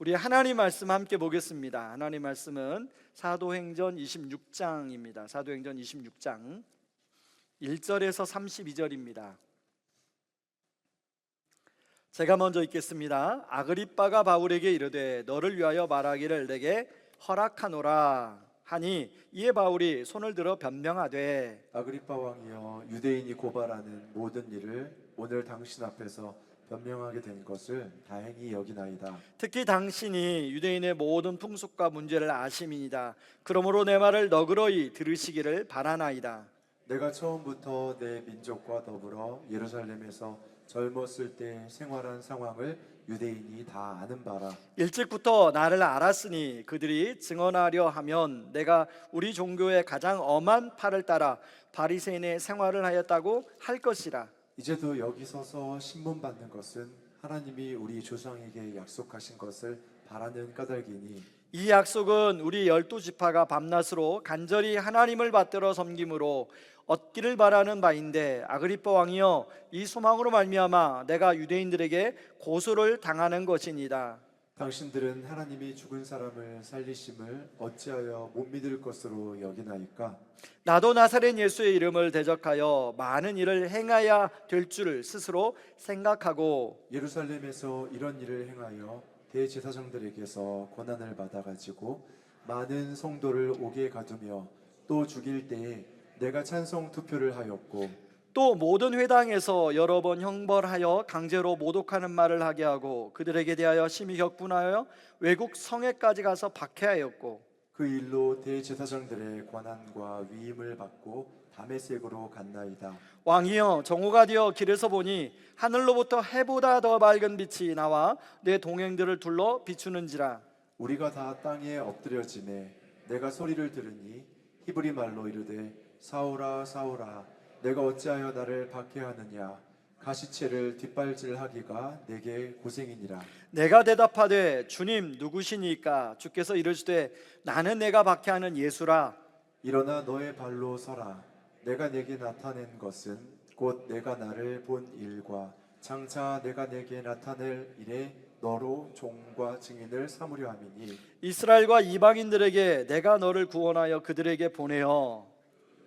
우리 하나님 말씀 함께 보겠습니다. 하나님 말씀은 사도행전 26장입니다. 사도행전 26장 1절에서 32절입니다. 제가 먼저 읽겠습니다. 아그리빠가 바울에게 이르되 너를 위하여 말하기를 내게 허락하노라 하니 이에 바울이 손을 들어 변명하되 아그리빠 왕이여, 유대인이 고발하는 모든 일을 오늘 당신 앞에서 변명하게 된 것을 다행히 여기나이다. 특히 당신이 유대인의 모든 풍속과 문제를 아심이니이다. 그러므로 내 말을 너그러이 들으시기를 바라나이다. 내가 처음부터 내 민족과 더불어 예루살렘에서 젊었을 때 생활한 상황을 유대인이 다 아는 바라. 일찍부터 나를 알았으니 그들이 증언하려 하면 내가 우리 종교의 가장 엄한 팔을 따라 바리새인의 생활을 하였다고 할 것이라. 이제도 여기 서서 신문 받는 것은 하나님이 우리 조상에게 약속하신 것을 바라는 까닭이니 이 약속은 우리 12지파가 밤낮으로 간절히 하나님을 받들어 섬김으로 얻기를 바라는 바인데 아그리빠 왕이여, 이 소망으로 말미암아 내가 유대인들에게 고소를 당하는 것이니이다. 당신들은 하나님이 죽은 사람을 살리심을 어찌하여 못 믿을 것으로 여기나이까? 나도 나사렛 예수의 이름을 대적하여 많은 일을 행해야 될 줄 스스로 생각하고 예루살렘에서 이런 일을 행하여 대제사장들에게서 권한을 받아가지고 많은 성도를 옥에 가두며 또 죽일 때에 내가 찬성 투표를 하였고 또 모든 회당에서 여러 번 형벌하여 강제로 모독하는 말을 하게 하고 그들에게 대하여 심히 격분하여 외국 성에까지 가서 박해하였고 그 일로 대제사장들의 권한과 위임을 받고 다메섹으로 갔나이다. 왕이여, 정오가 되어 길에서 보니 하늘로부터 해보다 더 밝은 빛이 나와 내 동행들을 둘러 비추는지라. 우리가 다 땅에 엎드려지매 내가 소리를 들으니 히브리 말로 이르되 사울아 사울아 내가 어찌하여 나를 박해하느냐, 가시체를 뒷발질하기가 내게 고생이니라. 내가 대답하되 주님 누구시니까? 주께서 이르시되 나는 내가 박해하는 예수라. 일어나 너의 발로 서라. 내가 내게 나타낸 것은 곧 내가 나를 본 일과 장차 내가 내게 나타낼 일에 너로 종과 증인을 삼으려 함이니 이스라엘과 이방인들에게 내가 너를 구원하여 그들에게 보내어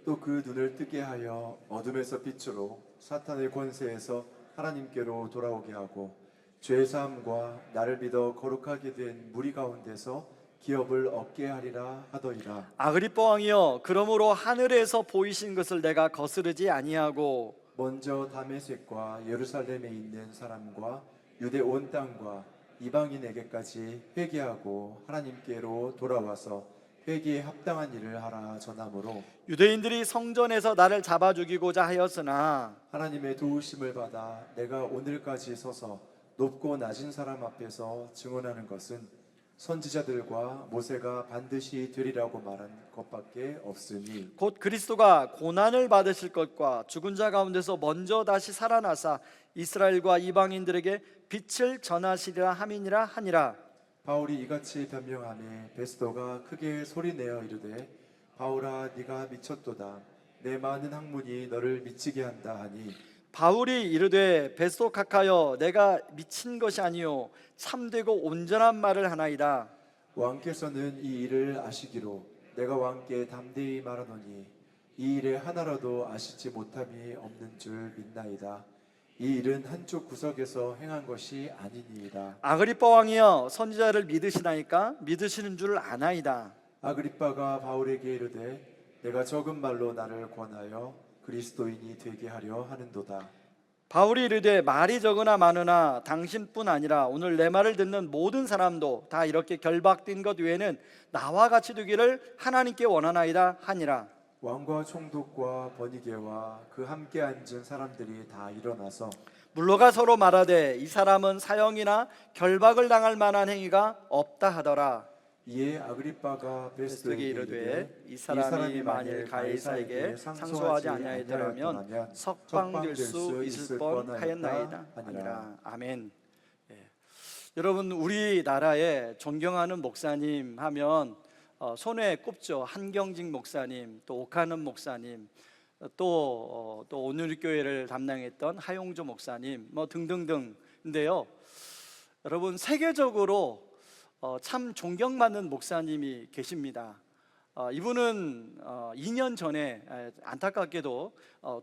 또 그 눈을 뜨게 하여 어둠에서 빛으로 사탄의 권세에서 하나님께로 돌아오게 하고 죄사함과 나를 믿어 거룩하게 된 무리 가운데서 기업을 얻게 하리라 하더이라. 아그리빠 왕이여, 그러므로 하늘에서 보이신 것을 내가 거스르지 아니하고 먼저 다메섹과 예루살렘에 있는 사람과 유대 온 땅과 이방인에게까지 회개하고 하나님께로 돌아와서 회개에 합당한 일을 하라 전함으로 유대인들이 성전에서 나를 잡아 죽이고자 하였으나 하나님의 도우심을 받아 내가 오늘까지 서서 높고 낮은 사람 앞에서 증언하는 것은 선지자들과 모세가 반드시 되리라고 말한 것밖에 없으니 곧 그리스도가 고난을 받으실 것과 죽은 자 가운데서 먼저 다시 살아나사 이스라엘과 이방인들에게 빛을 전하시리라 함이니라 하니라. 바울이 이같이 변명하매 베스도가 크게 소리내어 이르되 바울아 네가 미쳤도다. 내 많은 학문이 너를 미치게 한다 하니 바울이 이르되 베스도 각하여 내가 미친 것이 아니요 참되고 온전한 말을 하나이다. 왕께서는 이 일을 아시기로 내가 왕께 담대히 말하노니 이 일에 하나라도 아시지 못함이 없는 줄 믿나이다. 이 일은 한쪽 구석에서 행한 것이 아니니이다. 아그리빠 왕이여, 선지자를 믿으시나이까? 믿으시는 줄 아나이다. 아그리빠가 바울에게 이르되 내가 적은 말로 나를 권하여 그리스도인이 되게 하려 하는도다. 바울이 이르되 말이 적으나 많으나 당신뿐 아니라 오늘 내 말을 듣는 모든 사람도 다 이렇게 결박된 것 외에는 나와 같이 되기를 하나님께 원하나이다 하니라. 왕과 총독과 번이게와 그 함께 앉은 사람들이 다 일어나서 물러가 서로 말하되 이 사람은 사형이나 결박을 당할 만한 행위가 없다 하더라. 이에 아그리빠가 베스도에게 이르되 이 사람이 만일 가이사에게 상소하지 아니하였더라면 석방될 수 있을 뻔하였나이다 하니라. 아멘. 여러분, 우리나라에 존경하는 목사님 하면 손에 꼽죠. 한경직 목사님, 또 옥하는 목사님, 또 온누리교회를 담당했던 하용조 목사님, 뭐 등등등인데요. 여러분, 세계적으로 참 존경받는 목사님이 계십니다. 이분은 2년 전에 안타깝게도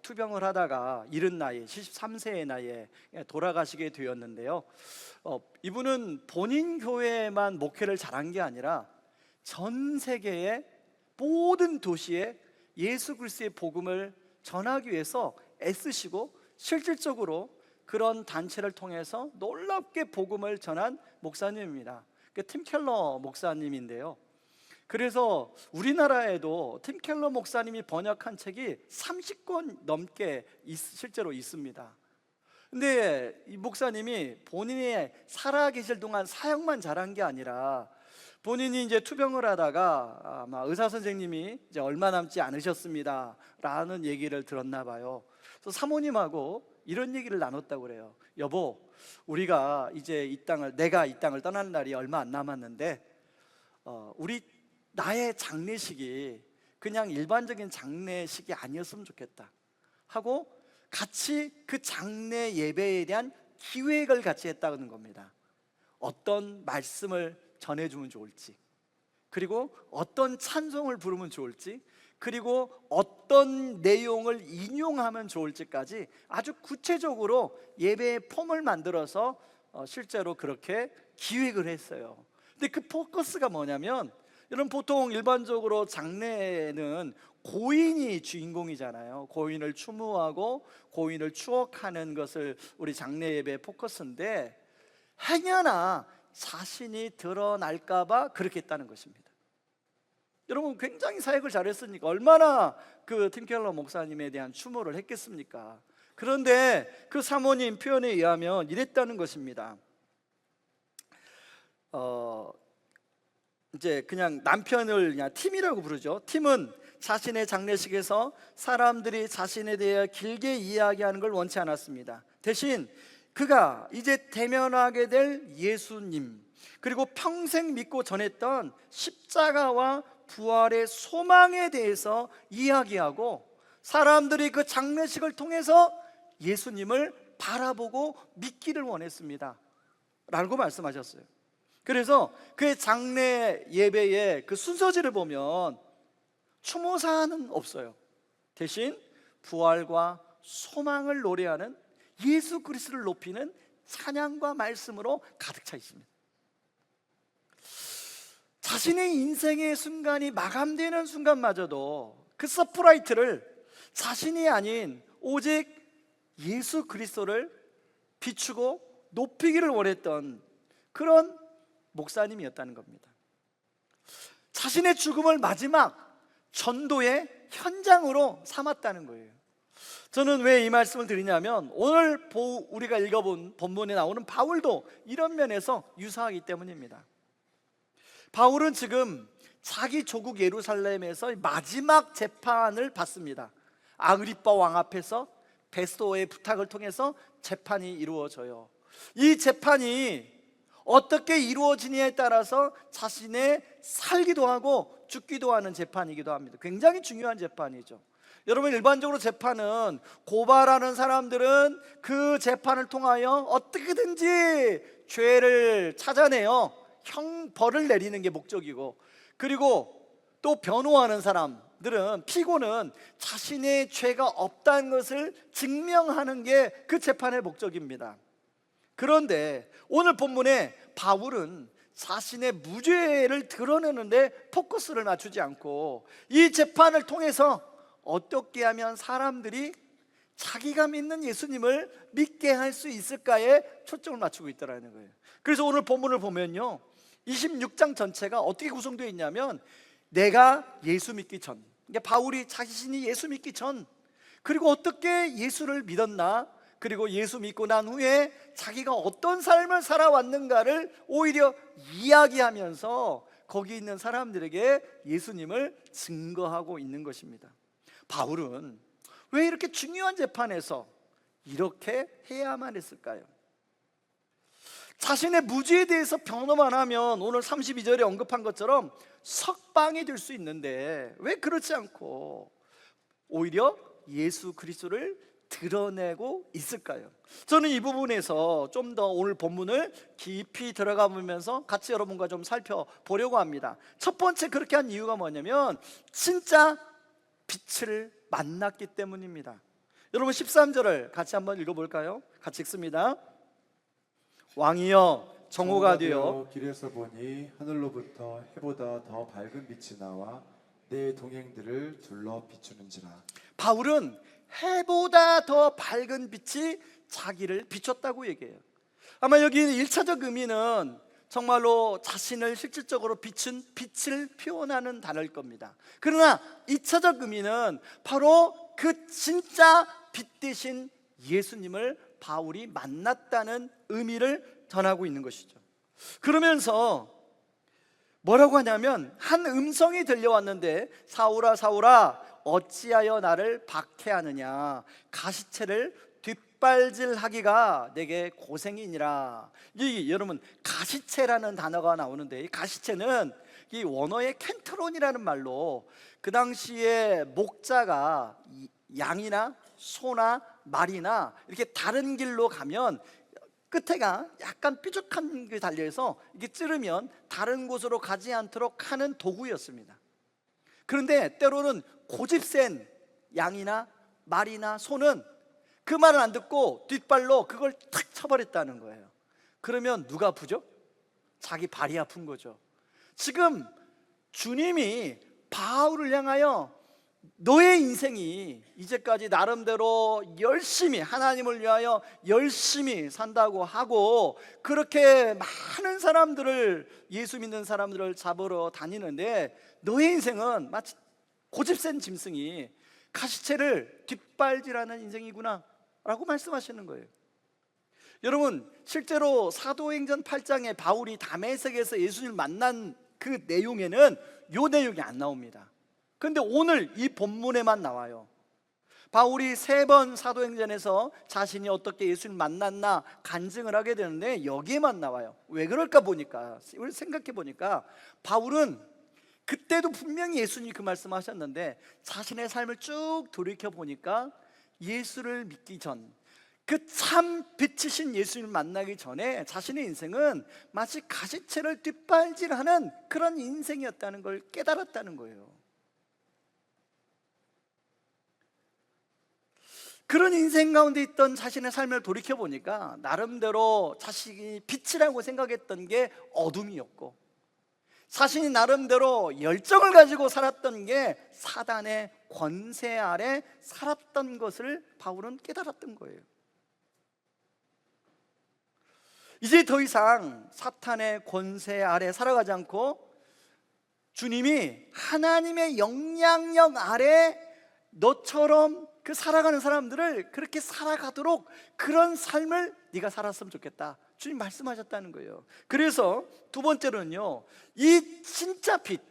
투병을 하다가 이른 나이 73세의 나이에 돌아가시게 되었는데요. 이분은 본인 교회에만 목회를 잘한 게 아니라 전 세계의 모든 도시에 예수 그리스도의 복음을 전하기 위해서 애쓰시고 실질적으로 그런 단체를 통해서 놀랍게 복음을 전한 목사님입니다. 팀 켈러 목사님인데요. 그래서 우리나라에도 팀 켈러 목사님이 번역한 책이 30권 넘게 실제로 있습니다. 근데 이 목사님이 본인이 살아계실 동안 사역만 잘한 게 아니라 본인이 이제 투병을 하다가 아마 의사 선생님이 이제 얼마 남지 않으셨습니다 라는 얘기를 들었나 봐요. 그래서 사모님하고 이런 얘기를 나눴다고 그래요. 여보, 우리가 이제 내가 이 땅을 떠나는 날이 얼마 안 남았는데 나의 장례식이 그냥 일반적인 장례식이 아니었으면 좋겠다 하고 같이 그 장례 예배에 대한 기획을 같이 했다는 겁니다. 어떤 말씀을 전해주면 좋을지, 그리고 어떤 찬송을 부르면 좋을지, 그리고 어떤 내용을 인용하면 좋을지까지 아주 구체적으로 예배의 폼을 만들어서 실제로 그렇게 기획을 했어요. 근데 그 포커스가 뭐냐면, 여러분 보통 일반적으로 장례는 고인이 주인공이잖아요. 고인을 추모하고 고인을 추억하는 것을 우리 장례 예배의 포커스인데, 행여나 자신이 드러날까봐 그렇게 했다는 것입니다. 여러분 굉장히 사역을 잘했으니까 얼마나 그 팀 켈러 목사님에 대한 추모를 했겠습니까? 그런데 그 사모님 표현에 의하면 이랬다는 것입니다. 이제 그냥 남편을 그냥 팀이라고 부르죠. 팀은 자신의 장례식에서 사람들이 자신에 대해 길게 이야기하는 걸 원치 않았습니다. 대신 그가 이제 대면하게 될 예수님, 그리고 평생 믿고 전했던 십자가와 부활의 소망에 대해서 이야기하고, 사람들이 그 장례식을 통해서 예수님을 바라보고 믿기를 원했습니다 라고 말씀하셨어요. 그래서 그의 장례 예배의 그 순서지를 보면 추모사는 없어요. 대신 부활과 소망을 노래하는, 예수 그리스도를 높이는 찬양과 말씀으로 가득 차 있습니다. 자신의 인생의 순간이 마감되는 순간마저도 그 서프라이트를 자신이 아닌 오직 예수 그리스도를 비추고 높이기를 원했던 그런 목사님이었다는 겁니다. 자신의 죽음을 마지막 전도의 현장으로 삼았다는 거예요. 저는 왜 이 말씀을 드리냐면, 오늘 우리가 읽어본 본문에 나오는 바울도 이런 면에서 유사하기 때문입니다. 바울은 지금 자기 조국 예루살렘에서 마지막 재판을 받습니다. 아그리빠 왕 앞에서 베스토의 부탁을 통해서 재판이 이루어져요. 이 재판이 어떻게 이루어지냐에 따라서 자신의 살기도 하고 죽기도 하는 재판이기도 합니다. 굉장히 중요한 재판이죠. 여러분, 일반적으로 재판은 고발하는 사람들은 그 재판을 통하여 어떻게든지 죄를 찾아내어 형벌을 내리는 게 목적이고, 그리고 또 변호하는 사람들은, 피고는 자신의 죄가 없다는 것을 증명하는 게 그 재판의 목적입니다. 그런데 오늘 본문에 바울은 자신의 무죄를 드러내는데 포커스를 맞추지 않고, 이 재판을 통해서 어떻게 하면 사람들이 자기가 믿는 예수님을 믿게 할 수 있을까에 초점을 맞추고 있다는 거예요. 그래서 오늘 본문을 보면요, 26장 전체가 어떻게 구성되어 있냐면, 내가 예수 믿기 전, 그러니까 바울이 자신이 예수 믿기 전, 그리고 어떻게 예수를 믿었나, 그리고 예수 믿고 난 후에 자기가 어떤 삶을 살아왔는가를 오히려 이야기하면서 거기 있는 사람들에게 예수님을 증거하고 있는 것입니다. 바울은 왜 이렇게 중요한 재판에서 이렇게 해야만 했을까요? 자신의 무죄에 대해서 변호만 하면 오늘 32절에 언급한 것처럼 석방이 될 수 있는데, 왜 그렇지 않고 오히려 예수 그리스도를 드러내고 있을까요? 저는 이 부분에서 좀 더 오늘 본문을 깊이 들어가 보면서 같이 여러분과 좀 살펴보려고 합니다. 첫 번째 그렇게 한 이유가 뭐냐면 진짜 빛을 만났기 때문입니다. 여러분 13절을 같이 한번 읽어볼까요? 같이 읽습니다. 왕이여 정오가 되어 길에서 보니 하늘로부터 해보다 더 밝은 빛이 나와 내 동행들을 둘러 비추는지라. 바울은 해보다 더 밝은 빛이 자기를 비췄다고 얘기해요. 아마 여기 1차적 의미는 정말로 자신을 실질적으로 비춘 빛을 표현하는 단어일 겁니다. 그러나 2차적 의미는 바로 그 진짜 빛 대신 예수님을 바울이 만났다는 의미를 전하고 있는 것이죠. 그러면서 뭐라고 하냐면 한 음성이 들려왔는데 사울아 사울아 어찌하여 나를 박해하느냐 가시체를 뒷발질하기가 내게 고생이니라. 여러분 가시체라는 단어가 나오는데 이 가시체는 이 원어의 켄트론이라는 말로 그 당시에 목자가 양이나 소나 말이나 이렇게 다른 길로 가면 끝에가 약간 뾰족한 게 달려서 이게 찌르면 다른 곳으로 가지 않도록 하는 도구였습니다. 그런데 때로는 고집센 양이나 말이나 소는 그 말을 안 듣고 뒷발로 그걸 탁 쳐버렸다는 거예요. 그러면 누가 아프죠? 자기 발이 아픈 거죠. 지금 주님이 바울을 향하여 너의 인생이 이제까지 나름대로 열심히 하나님을 위하여 열심히 산다고 하고 그렇게 많은 사람들을 예수 믿는 사람들을 잡으러 다니는데 너의 인생은 마치 고집센 짐승이 가시체를 뒷발질하는 인생이구나 라고 말씀하시는 거예요. 여러분 실제로 사도행전 8장에 바울이 다메섹에서 예수님을 만난 그 내용에는 이 내용이 안 나옵니다. 그런데 오늘 이 본문에만 나와요. 바울이 3번 사도행전에서 자신이 어떻게 예수님을 만났나 간증을 하게 되는데 여기에만 나와요. 왜 그럴까 보니까 생각해 보니까 바울은 그때도 분명히 예수님이 그 말씀하셨는데 자신의 삶을 쭉 돌이켜 보니까 예수를 믿기 전 그 참 빛이신 예수님을 만나기 전에 자신의 인생은 마치 가시체를 뒷발질하는 그런 인생이었다는 걸 깨달았다는 거예요. 그런 인생 가운데 있던 자신의 삶을 돌이켜보니까 나름대로 자신이 빛이라고 생각했던 게 어둠이었고 자신이 나름대로 열정을 가지고 살았던 게 사단의 권세 아래 살았던 것을 바울은 깨달았던 거예요. 이제 더 이상 사탄의 권세 아래 살아가지 않고 주님이 하나님의 영향력 아래 너처럼 그 살아가는 사람들을 그렇게 살아가도록 그런 삶을 네가 살았으면 좋겠다 주님 말씀하셨다는 거예요. 그래서 두 번째로는요 이 진짜 빛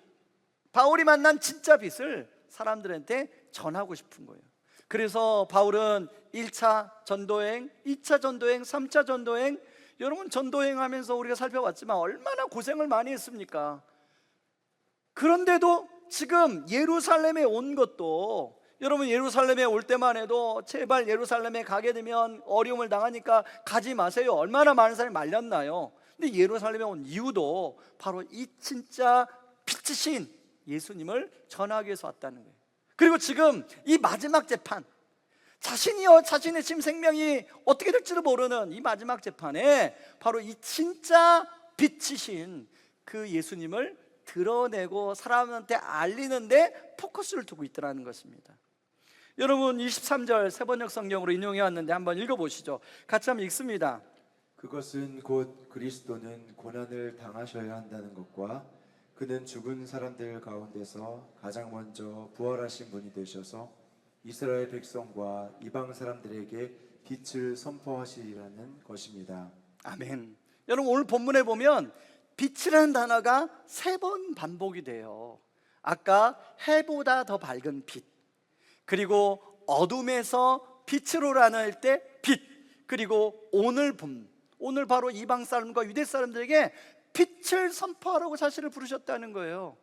바울이 만난 진짜 빛을 사람들한테 전하고 싶은 거예요. 그래서 바울은 1차 전도행, 2차 전도행, 3차 전도행 여러분 전도행 하면서 우리가 살펴봤지만 얼마나 고생을 많이 했습니까? 그런데도 지금 예루살렘에 온 것도 여러분 예루살렘에 올 때만 해도 제발 예루살렘에 가게 되면 어려움을 당하니까 가지 마세요 얼마나 많은 사람이 말렸나요? 근데 예루살렘에 온 이유도 바로 이 진짜 빛이신 예수님을 전하기 위해서 왔다는 거예요. 그리고 지금 이 마지막 재판 자신의 지금 생명이 어떻게 될지도 모르는 이 마지막 재판에 바로 이 진짜 빛이신 그 예수님을 드러내고 사람한테 알리는데 포커스를 두고 있더라는 것입니다. 여러분 23절 세번역 성경으로 인용해 왔는데 한번 읽어보시죠. 같이 한번 읽습니다. 그것은 곧 그리스도는 고난을 당하셔야 한다는 것과 그는 죽은 사람들 가운데서 가장 먼저 부활하신 분이 되셔서 이스라엘 백성과 이방 사람들에게 빛을 선포하시리라는 것입니다. 아멘. 여러분 오늘 본문에 보면 빛이라는 단어가 3번 반복이 돼요. 아까 해보다 더 밝은 빛, 그리고 어둠에서 빛으로 나눌 때 빛, 그리고 오늘 바로 이방 사람과 유대 사람들에게 빛을 선포하라고 자신을 부르셨다는 거예요.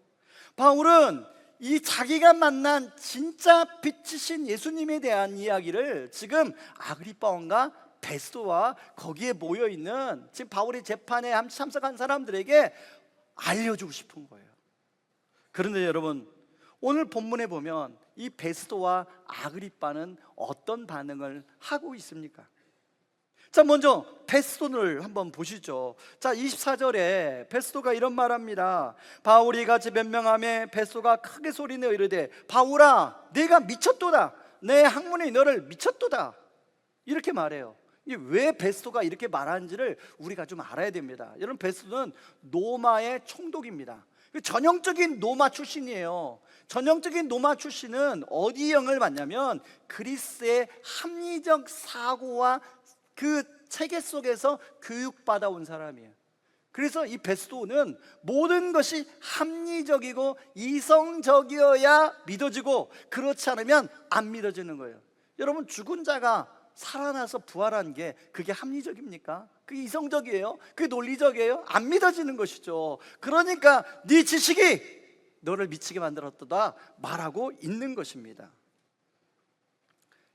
바울은 이 자기가 만난 진짜 빛이신 예수님에 대한 이야기를 지금 아그리빠 왕과 베스도와 거기에 모여있는 지금 바울의 재판에 참석한 사람들에게 알려주고 싶은 거예요. 그런데 여러분, 오늘 본문에 보면 이 베스도와 아그리빠는 어떤 반응을 하고 있습니까? 자, 먼저 베스도를 한번 보시죠. 자, 24절에 베스도가 이런 말합니다. 바울이 같이 변명하며 베스도가 크게 소리내어 이르되 바울아 내가 미쳤도다, 내 학문이 너를 미쳤도다, 이렇게 말해요. 이게 왜 베스도가 이렇게 말하는지를 우리가 좀 알아야 됩니다. 여러분, 베스도는 로마의 총독입니다. 전형적인 로마 출신이에요. 전형적인 로마 출신은 어디 영을 받냐면 그리스의 합리적 사고와 그 체계 속에서 교육받아온 사람이에요. 그래서 이 베스도는 모든 것이 합리적이고 이성적이어야 믿어지고 그렇지 않으면 안 믿어지는 거예요. 여러분, 죽은 자가 살아나서 부활한 게 그게 합리적입니까? 그게 이성적이에요? 그게 논리적이에요? 안 믿어지는 것이죠. 그러니까 네 지식이 너를 미치게 만들었다 말하고 있는 것입니다.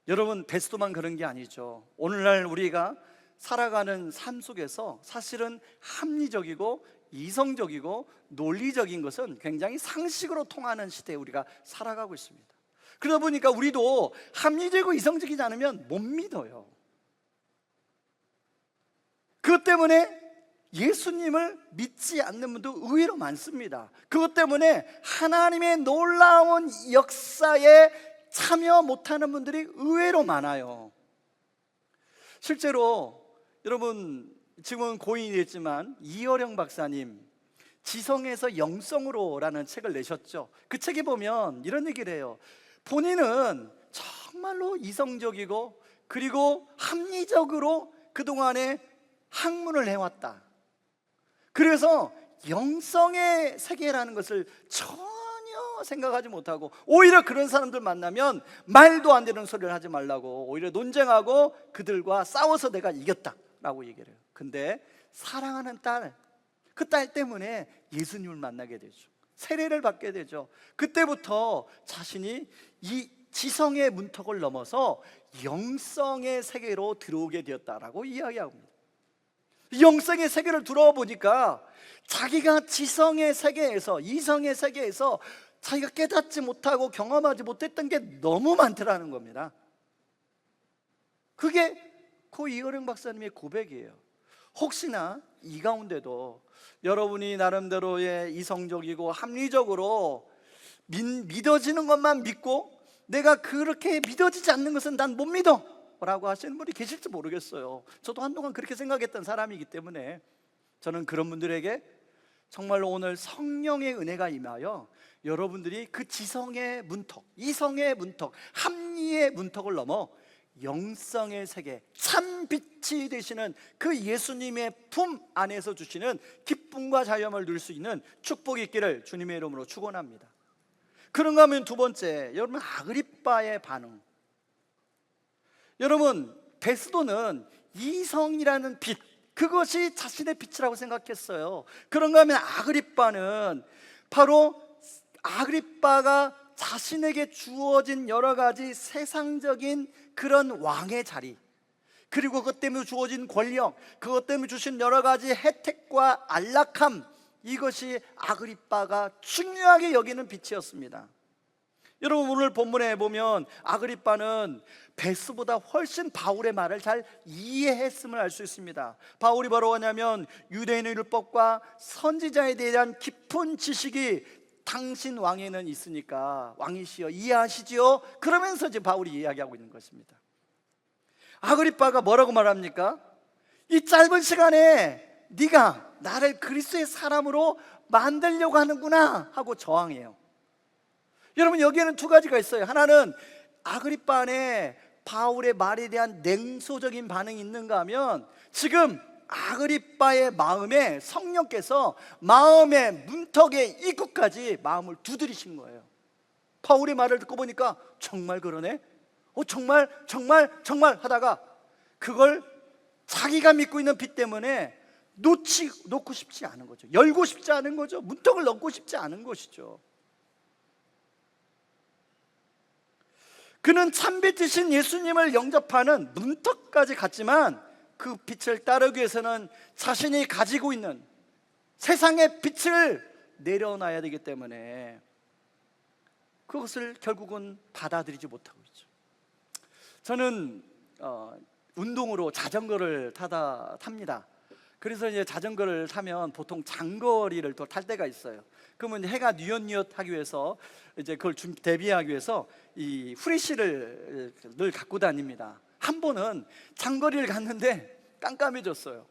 여러분, 베스도만 그런 게 아니죠. 오늘날 우리가 살아가는 삶 속에서 사실은 합리적이고 이성적이고 논리적인 것은 굉장히 상식으로 통하는 시대에 우리가 살아가고 있습니다. 그러다 보니까 우리도 합리적이고 이성적이지 않으면 못 믿어요. 그것 때문에 예수님을 믿지 않는 분도 의외로 많습니다. 그것 때문에 하나님의 놀라운 역사에 참여 못하는 분들이 의외로 많아요. 실제로 여러분, 지금은 고인이 됐지만 이어령 박사님 지성에서 영성으로라는 책을 내셨죠. 그 책에 보면 이런 얘기를 해요. 본인은 정말로 이성적이고 그리고 합리적으로 그동안에 학문을 해왔다. 그래서 영성의 세계라는 것을 전혀 생각하지 못하고 오히려 그런 사람들 만나면 말도 안 되는 소리를 하지 말라고 오히려 논쟁하고 그들과 싸워서 내가 이겼다라고 얘기를 해요. 근데 사랑하는 딸, 그 딸 때문에 예수님을 만나게 되죠. 세례를 받게 되죠. 그때부터 자신이 이 지성의 문턱을 넘어서 영성의 세계로 들어오게 되었다라고 이야기합니다. 영성의 세계를 들어와 보니까 자기가 지성의 세계에서, 이성의 세계에서 자기가 깨닫지 못하고 경험하지 못했던 게 너무 많더라는 겁니다. 그게 고 이어령 박사님의 고백이에요. 혹시나 이 가운데도 여러분이 나름대로의 이성적이고 합리적으로 믿어지는 것만 믿고 내가 그렇게 믿어지지 않는 것은 난 못 믿어 라고 하시는 분이 계실지 모르겠어요. 저도 한동안 그렇게 생각했던 사람이기 때문에 저는 그런 분들에게 정말로 오늘 성령의 은혜가 임하여 여러분들이 그 지성의 문턱, 이성의 문턱, 합리의 문턱을 넘어 영성의 세계, 참 빛이 되시는 그 예수님의 품 안에서 주시는 기쁨과 자유함을 누릴 수 있는 축복이 있기를 주님의 이름으로 축원합니다. 그런가 하면 두 번째, 여러분, 아그리빠의 반응. 여러분, 베스도는 이성이라는 빛, 그것이 자신의 빛이라고 생각했어요. 그런가 하면 아그리빠는 바로 아그리빠가 자신에게 주어진 여러 가지 세상적인 그런 왕의 자리, 그리고 그것 때문에 주어진 권력, 그것 때문에 주신 여러 가지 혜택과 안락함, 이것이 아그리빠가 중요하게 여기는 빛이었습니다. 여러분, 오늘 본문에 보면 아그리빠는 베스보다 훨씬 바울의 말을 잘 이해했음을 알 수 있습니다. 바울이 바로 뭐냐면 유대인의 율법과 선지자에 대한 깊은 지식이 당신 왕에는 있으니까 왕이시여 이해하시지요? 그러면서 이제 바울이 이야기하고 있는 것입니다. 아그리빠가 뭐라고 말합니까? 이 짧은 시간에 네가 나를 그리스도의 사람으로 만들려고 하는구나 하고 저항해요. 여러분, 여기에는 두 가지가 있어요. 하나는 아그리빠 안에 바울의 말에 대한 냉소적인 반응이 있는가 하면 지금 아그리빠의 마음에 성령께서 마음의 문턱의 입구까지 마음을 두드리신 거예요. 바울의 말을 듣고 보니까 정말 그러네? 정말 하다가 그걸 자기가 믿고 있는 빛 때문에 놓고 싶지 않은 거죠. 열고 싶지 않은 거죠. 문턱을 넘고 싶지 않은 것이죠. 그는 참빛이신 예수님을 영접하는 문턱까지 갔지만 그 빛을 따르기 위해서는 자신이 가지고 있는 세상의 빛을 내려놔야 되기 때문에 그것을 결국은 받아들이지 못하고 있죠. 저는 운동으로 자전거를 탑니다. 그래서 이제 자전거를 타면 보통 장거리를 또 탈 때가 있어요. 그러면 해가 뉘엿뉘엿하기 위해서 이제 그걸 대비하기 위해서 이 후레쉬를 늘 갖고 다닙니다. 한 번은 장거리를 갔는데 깜깜해졌어요.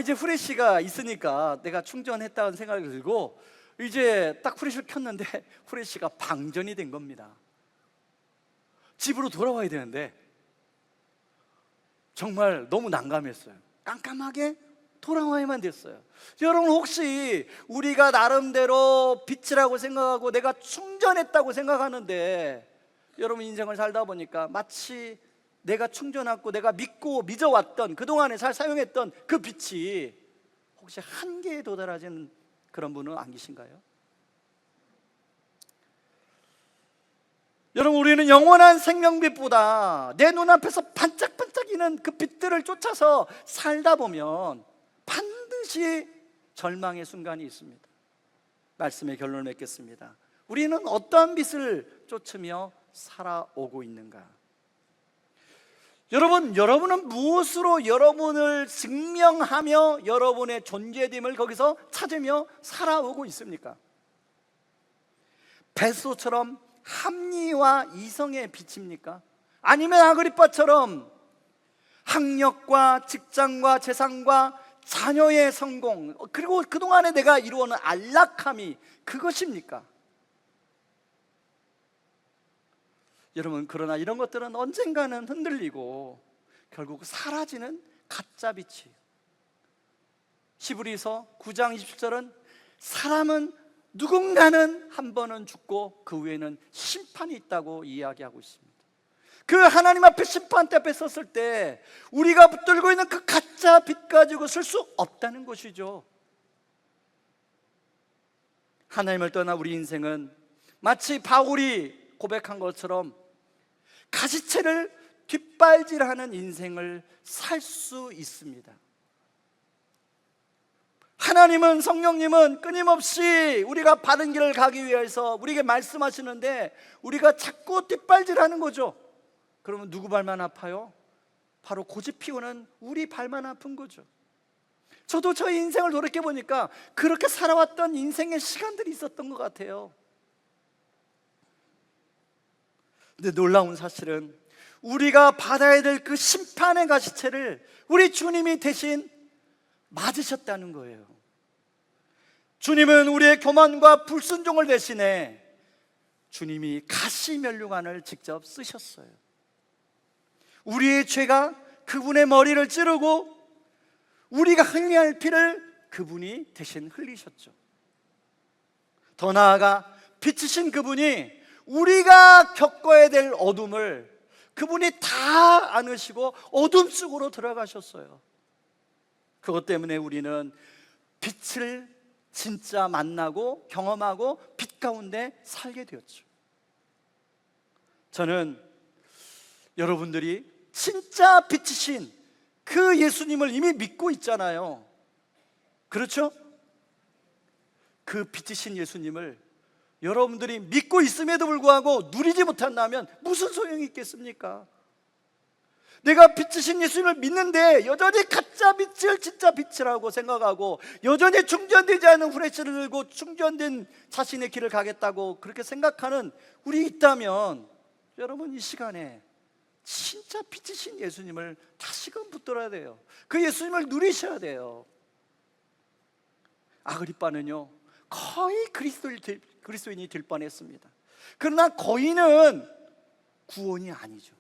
이제 후레쉬가 있으니까 내가 충전했다는 생각이 들고 이제 딱 후레쉬를 켰는데 후레쉬가 방전이 된 겁니다. 집으로 돌아와야 되는데 정말 너무 난감했어요. 깜깜하게 돌아와야만 됐어요. 여러분, 혹시 우리가 나름대로 빛이라고 생각하고 내가 충전했다고 생각하는데 여러분 인생을 살다 보니까 마치 내가 충전하고 내가 믿고 믿어왔던 그동안에 잘 사용했던 그 빛이 혹시 한계에 도달하진 그런 분은 안 계신가요? 여러분, 우리는 영원한 생명빛보다 내 눈앞에서 반짝반짝이는 그 빛들을 쫓아서 살다 보면 반드시 절망의 순간이 있습니다. 말씀의 결론을 맺겠습니다. 우리는 어떠한 빛을 쫓으며 살아오고 있는가? 여러분은 무엇으로 여러분을 증명하며 여러분의 존재됨을 거기서 찾으며 살아오고 있습니까? 베드로처럼 합리와 이성의 빛입니까? 아니면 아그리빠처럼 학력과 직장과 재산과 자녀의 성공, 그리고 그동안에 내가 이루어놓은 안락함이 그것입니까? 여러분, 그러나 이런 것들은 언젠가는 흔들리고 결국 사라지는 가짜 빛이에요. 히브리서 9장 27절은 사람은 누군가는 한 번은 죽고 그 후에는 심판이 있다고 이야기하고 있습니다. 그 하나님 앞에 심판대 앞에 섰을 때 우리가 붙들고 있는 그 가짜 빛 가지고 쓸 수 없다는 것이죠. 하나님을 떠나 우리 인생은 마치 바울이 고백한 것처럼 가시채를 뒷발질하는 인생을 살 수 있습니다. 하나님은, 성령님은 끊임없이 우리가 바른 길을 가기 위해서 우리에게 말씀하시는데 우리가 자꾸 뒷발질하는 거죠. 그러면 누구 발만 아파요? 바로 고집 피우는 우리 발만 아픈 거죠. 저도 저희 인생을 돌이켜보니까 그렇게 살아왔던 인생의 시간들이 있었던 것 같아요. 근데 놀라운 사실은 우리가 받아야 될 그 심판의 가시채를 우리 주님이 대신 맞으셨다는 거예요. 주님은 우리의 교만과 불순종을 대신해 주님이 가시면류관을 직접 쓰셨어요. 우리의 죄가 그분의 머리를 찌르고 우리가 흘려야 할 피를 그분이 대신 흘리셨죠. 더 나아가 빛이신 그분이 우리가 겪어야 될 어둠을 그분이 다 안으시고 어둠 속으로 들어가셨어요. 그것 때문에 우리는 빛을 진짜 만나고 경험하고 빛 가운데 살게 되었죠. 저는 여러분들이 진짜 빛이신 그 예수님을 이미 믿고 있잖아요. 그렇죠? 그 빛이신 예수님을 여러분들이 믿고 있음에도 불구하고 누리지 못한다면 무슨 소용이 있겠습니까? 내가 빛이신 예수님을 믿는데 여전히 가짜 빛을 진짜 빛이라고 생각하고 여전히 충전되지 않은 후레쉬를 들고 충전된 자신의 길을 가겠다고 그렇게 생각하는 우리 있다면 여러분, 이 시간에 진짜 빛이신 예수님을 다시금 붙들어야 돼요. 그 예수님을 누리셔야 돼요. 아그리빠는요 거의 그리스도인이 될 뻔했습니다. 그러나 거의는 구원이 아니죠.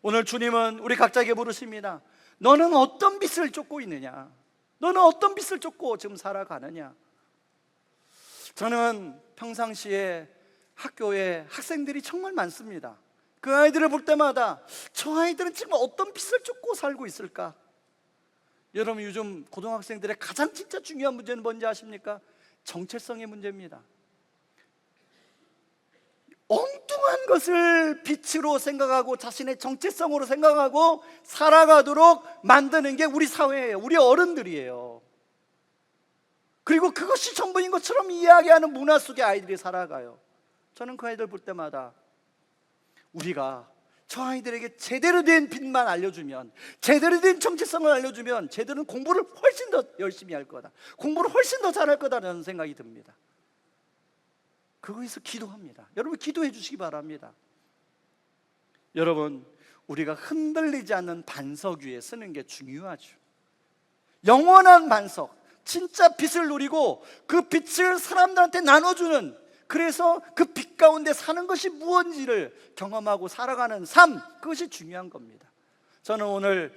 오늘 주님은 우리 각자에게 물으십니다. 너는 어떤 빛을 쫓고 있느냐? 너는 어떤 빛을 쫓고 지금 살아가느냐? 저는 평상시에 학교에 학생들이 정말 많습니다. 그 아이들을 볼 때마다 저 아이들은 지금 어떤 빛을 쫓고 살고 있을까? 여러분, 요즘 고등학생들의 가장 진짜 중요한 문제는 뭔지 아십니까? 정체성의 문제입니다. 엉뚱한 것을 빛으로 생각하고 자신의 정체성으로 생각하고 살아가도록 만드는 게 우리 사회예요. 우리 어른들이에요. 그리고 그것이 전부인 것처럼 이야기하는 문화 속에 아이들이 살아가요. 저는 그 아이들 볼 때마다 우리가 저 아이들에게 제대로 된 빛만 알려주면, 제대로 된 정체성을 알려주면 쟤들은 공부를 훨씬 더 열심히 할 거다, 공부를 훨씬 더 잘할 거다라는 생각이 듭니다. 그거에서 기도합니다. 여러분 기도해 주시기 바랍니다. 여러분, 우리가 흔들리지 않는 반석 위에 서는 게 중요하죠. 영원한 반석, 진짜 빛을 누리고 그 빛을 사람들한테 나눠주는, 그래서 그 빛 가운데 사는 것이 무엇인지를 경험하고 살아가는 삶, 그것이 중요한 겁니다. 저는 오늘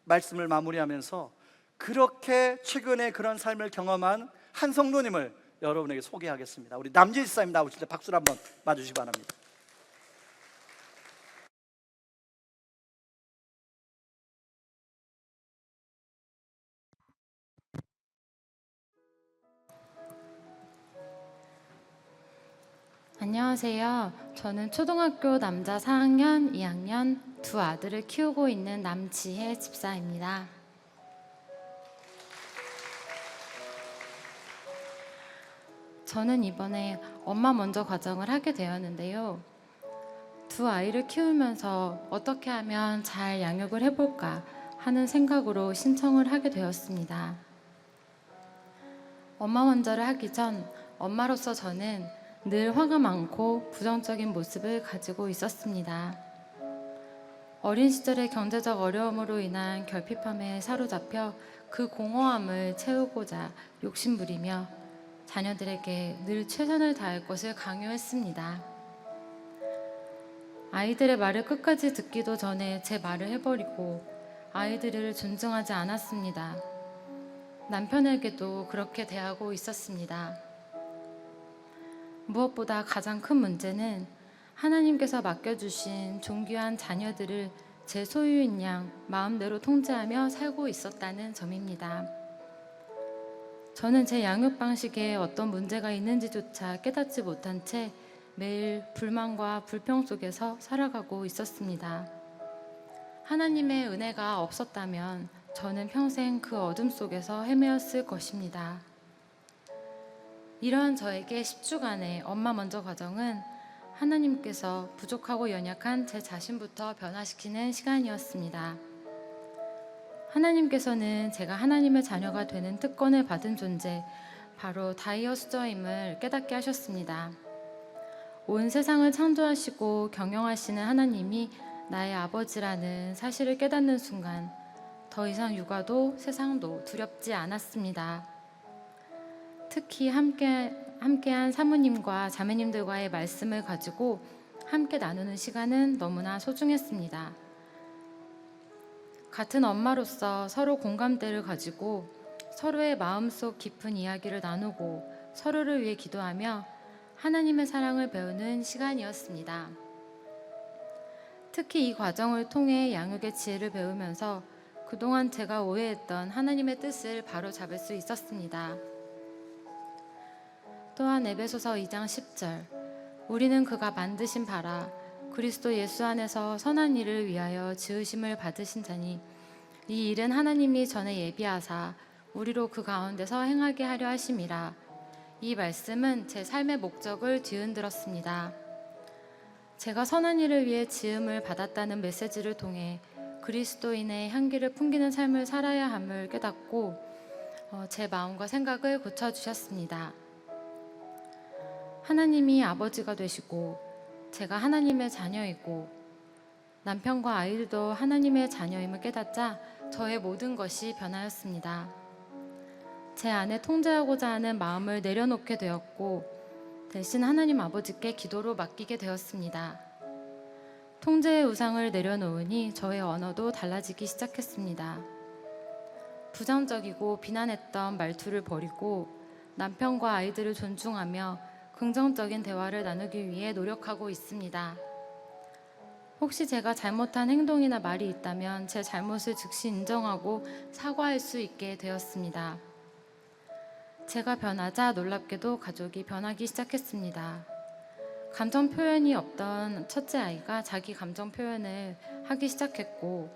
말씀을 마무리하면서 그렇게 최근에 그런 삶을 경험한 한 성도님을 여러분에게 소개하겠습니다. 우리 남재 집사님 나오실 때 박수를 한번 맞으시기 바랍니다. 안녕하세요. 저는 초등학교 남자 4학년, 2학년 두 아들을 키우고 있는 남지혜 집사입니다. 저는 이번에 엄마 먼저 과정을 하게 되었는데요. 두 아이를 키우면서 어떻게 하면 잘 양육을 해볼까 하는 생각으로 신청을 하게 되었습니다. 엄마 먼저를 하기 전 엄마로서 저는 늘 화가 많고 부정적인 모습을 가지고 있었습니다. 어린 시절의 경제적 어려움으로 인한 결핍함에 사로잡혀 그 공허함을 채우고자 욕심부리며 자녀들에게 늘 최선을 다할 것을 강요했습니다. 아이들의 말을 끝까지 듣기도 전에 제 말을 해버리고 아이들을 존중하지 않았습니다. 남편에게도 그렇게 대하고 있었습니다. 무엇보다 가장 큰 문제는 하나님께서 맡겨주신 존귀한 자녀들을 제 소유인 양 마음대로 통제하며 살고 있었다는 점입니다. 저는 제 양육 방식에 어떤 문제가 있는지조차 깨닫지 못한 채 매일 불만과 불평 속에서 살아가고 있었습니다. 하나님의 은혜가 없었다면 저는 평생 그 어둠 속에서 헤매었을 것입니다. 이러한 저에게 10주간의 엄마 먼저 과정은 하나님께서 부족하고 연약한 제 자신부터 변화시키는 시간이었습니다. 하나님께서는 제가 하나님의 자녀가 되는 특권을 받은 존재, 바로 다이어스저임을 깨닫게 하셨습니다. 온 세상을 창조하시고 경영하시는 하나님이 나의 아버지라는 사실을 깨닫는 순간 더 이상 육아도 세상도 두렵지 않았습니다. 특히 함께한 사모님과 자매님들과의 말씀을 가지고 함께 나누는 시간은 너무나 소중했습니다. 같은 엄마로서 서로 공감대를 가지고 서로의 마음속 깊은 이야기를 나누고 서로를 위해 기도하며 하나님의 사랑을 배우는 시간이었습니다. 특히 이 과정을 통해 양육의 지혜를 배우면서 그동안 제가 오해했던 하나님의 뜻을 바로잡을 수 있었습니다. 또한 에베소서 2장 10절, 우리는 그가 만드신 바라 그리스도 예수 안에서 선한 일을 위하여 지으심을 받으신 자니 이 일은 하나님이 전에 예비하사 우리로 그 가운데서 행하게 하려 하심이라. 이 말씀은 제 삶의 목적을 뒤흔들었습니다. 제가 선한 일을 위해 지음을 받았다는 메시지를 통해 그리스도인의 향기를 풍기는 삶을 살아야 함을 깨닫고 제 마음과 생각을 고쳐주셨습니다. 하나님이 아버지가 되시고 제가 하나님의 자녀이고 남편과 아이들도 하나님의 자녀임을 깨닫자 저의 모든 것이 변하였습니다. 제 안에 통제하고자 하는 마음을 내려놓게 되었고 대신 하나님 아버지께 기도로 맡기게 되었습니다. 통제의 우상을 내려놓으니 저의 언어도 달라지기 시작했습니다. 부정적이고 비난했던 말투를 버리고 남편과 아이들을 존중하며 긍정적인 대화를 나누기 위해 노력하고 있습니다. 혹시 제가 잘못한 행동이나 말이 있다면 제 잘못을 즉시 인정하고 사과할 수 있게 되었습니다. 제가 변하자 놀랍게도 가족이 변하기 시작했습니다. 감정 표현이 없던 첫째 아이가 자기 감정 표현을 하기 시작했고,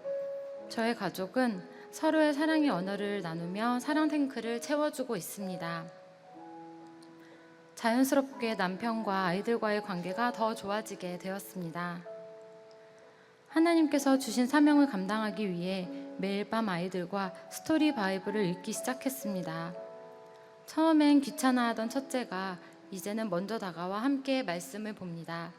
저의 가족은 서로의 사랑의 언어를 나누며 사랑 탱크를 채워주고 있습니다. 자연스럽게 남편과 아이들과의 관계가 더 좋아지게 되었습니다. 하나님께서 주신 사명을 감당하기 위해 매일 밤 아이들과 스토리 바이블을 읽기 시작했습니다. 처음엔 귀찮아하던 첫째가 이제는 먼저 다가와 함께 말씀을 봅니다.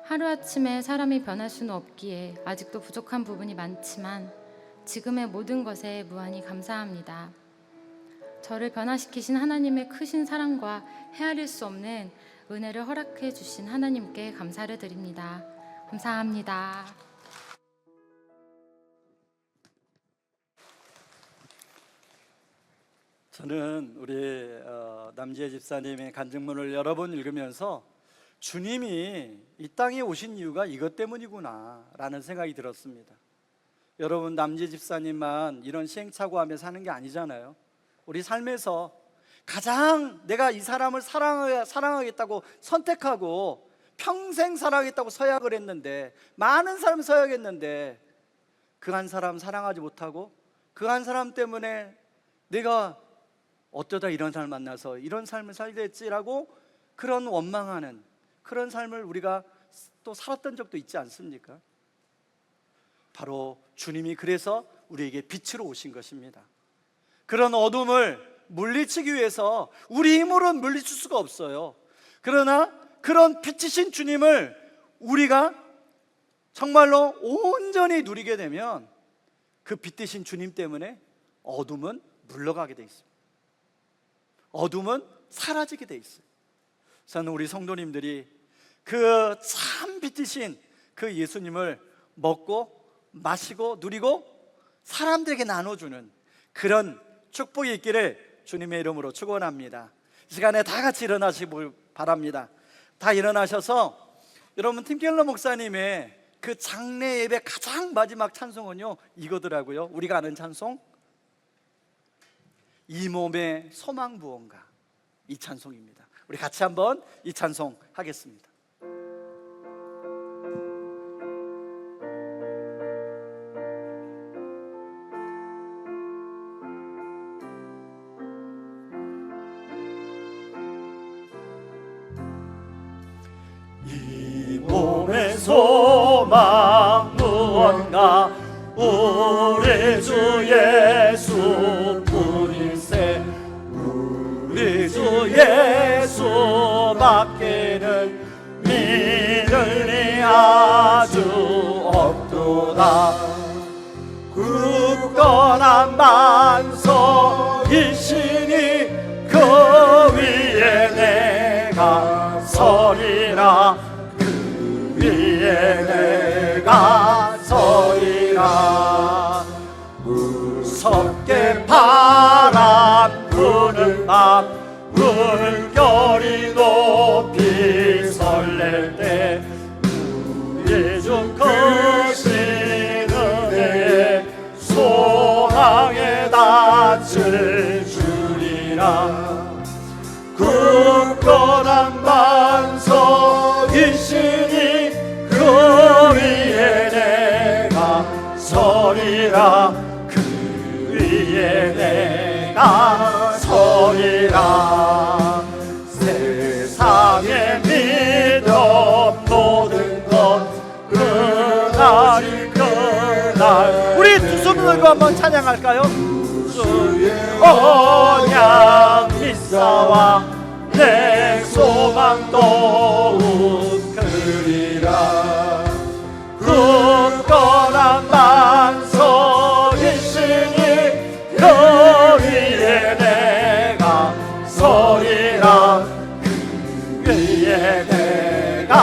하루아침에 사람이 변할 수는 없기에 아직도 부족한 부분이 많지만 지금의 모든 것에 무한히 감사합니다. 저를 변화시키신 하나님의 크신 사랑과 헤아릴 수 없는 은혜를 허락해 주신 하나님께 감사를 드립니다. 감사합니다. 저는 우리 남지혜 집사님의 간증문을 여러 번 읽으면서 주님이 이 땅에 오신 이유가 이것 때문이구나 라는 생각이 들었습니다. 여러분, 남지혜 집사님만 이런 시행착오하며 사는 게 아니잖아요. 우리 삶에서 가장 내가 이 사람을 사랑하겠다고 선택하고 평생 사랑하겠다고 서약을 했는데, 많은 사람 서약했는데 그 한 사람 사랑하지 못하고 그 한 사람 때문에 내가 어쩌다 이런 사람을 만나서 이런 삶을 살게 됐지라고 그런 원망하는 그런 삶을 우리가 또 살았던 적도 있지 않습니까? 바로 주님이 그래서 우리에게 빛으로 오신 것입니다. 그런 어둠을 물리치기 위해서 우리 힘으로는 물리칠 수가 없어요. 그러나 그런 빛이신 주님을 우리가 정말로 온전히 누리게 되면 그 빛 대신 주님 때문에 어둠은 물러가게 돼 있습니다. 어둠은 사라지게 돼 있어요. 저는 우리 성도님들이 그 참 빛이신 그 예수님을 먹고 마시고 누리고 사람들에게 나눠주는 그런 축복이 있기를 주님의 이름으로 축원합니다. 이 시간에 다 같이 일어나시길 바랍니다. 다 일어나셔서 여러분, 팀켈러 목사님의 그 장례 예배 가장 마지막 찬송은요 이거더라고요. 우리가 아는 찬송, 이 몸의 소망 무언가, 이 찬송입니다. 우리 같이 한번 이 찬송 하겠습니다. 이 몸의 소망 무언가, 우리 주 예수 뿐일세. 우리 주 예수밖에는 믿을 리 아주 없도다. 굳건한 반석이시니 그 위에 내가 서리라. 그 위에 내가 서리라. 무섭게 바람 부는 밤, 물결이 높이 설렐 때 우리 주 크신 은혜에 소망에 닿을 주리라. 굳건한 반석이시니 그 위에 내가 서리라. 그 위에 내가 서리라. 세상의 믿음 모든 것 그날이 그날. 우리 두 손을 들고 한번 찬양할까요? 주의 언약 믿사와 내 소망도 웃으리라. 굳건한 반석이시니 그 위에 내가 서리라. 그 위에 내가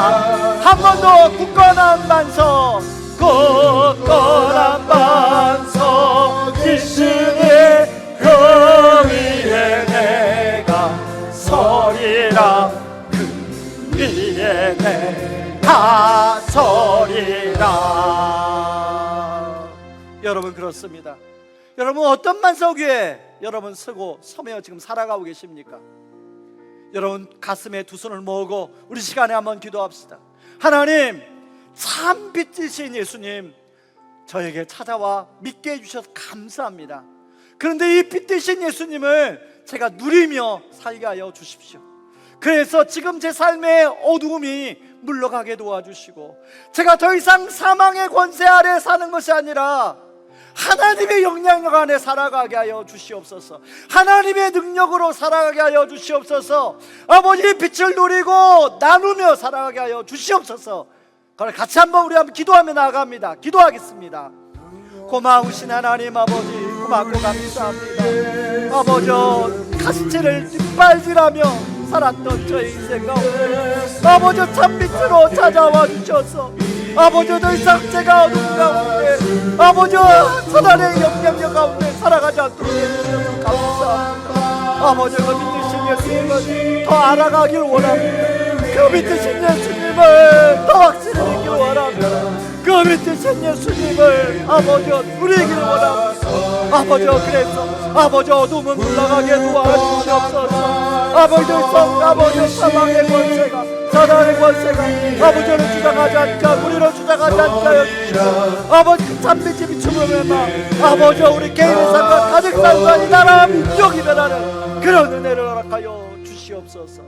한 번 더 굳건한 반석, 굳건한 반석이시니 그 위에 내가 서리라. 그 위에 내가 서리라. 여러분, 그렇습니다. 여러분, 어떤 반석 위에 여러분 서며 지금 살아가고 계십니까? 여러분 가슴에 두 손을 모으고 우리 시간에 한번 기도합시다. 하나님, 참 빛이신 예수님, 저에게 찾아와 믿게 해주셔서 감사합니다. 그런데 이 빛이신 예수님을 제가 누리며 살게 하여 주십시오. 그래서 지금 제 삶의 어두움이 물러가게 도와주시고, 제가 더 이상 사망의 권세 아래 사는 것이 아니라 하나님의 영향력 안에 살아가게 하여 주시옵소서. 하나님의 능력으로 살아가게 하여 주시옵소서. 아버지의 빛을 누리고 나누며 살아가게 하여 주시옵소서. 그걸 같이 한번 우리 한번 기도하며 나아갑니다. 기도하겠습니다. 고마우신 하나님 아버지, 고맙고 감사합니다. 아버지, 가시체를 뒷발질하며 살았던 저의 인생 가운데 아버지 참빛으로 찾아와 주셔서 아버지 더 이상 제가 어둠 가운데 아버지 사단의 영향력 가운데 살아가지 않도록 해주셔서 감사합니다. 아버지, 그 믿으신 예수님을 더 알아가길 원합니다. 그 믿으신 예수님을 더 확실히 믿길 원합니다. 그 믿으신 예수님을 아버지 누리기를 원합니다. 아버지, 그래서 아버지 어둠은 물러가게 도와주시옵소서. 아버지 아버지 사망의 권세가, 사단의 권세가 아버지를 주장하지 않게, 우리를 주장하지 않게 하여 주시옵소서. 아버지 그 참빛이 비추면서 아버지 우리 개인의 삶과 가족 삶과 이 나라 민족이 변하는 그런 은혜를 허락하여 주시옵소서.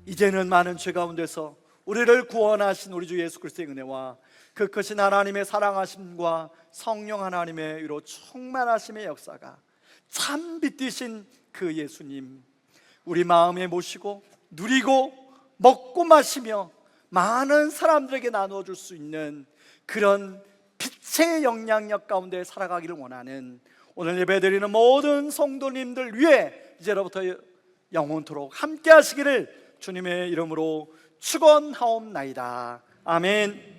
이제는 많은 죄 가운데서 우리를 구원하신 우리 주 예수 그리스도의 은혜와 그 크신 하나님의 사랑하심과 성령 하나님의 위로 충만하심의 역사가 참 빛이신 그 예수님 우리 마음에 모시고 누리고 먹고 마시며 많은 사람들에게 나누어 줄 수 있는 그런 빛의 영향력 가운데 살아가기를 원하는 오늘 예배드리는 모든 성도님들 위해 이제로부터 영원토록 함께 하시기를 주님의 이름으로 축원하옵나이다. 아멘.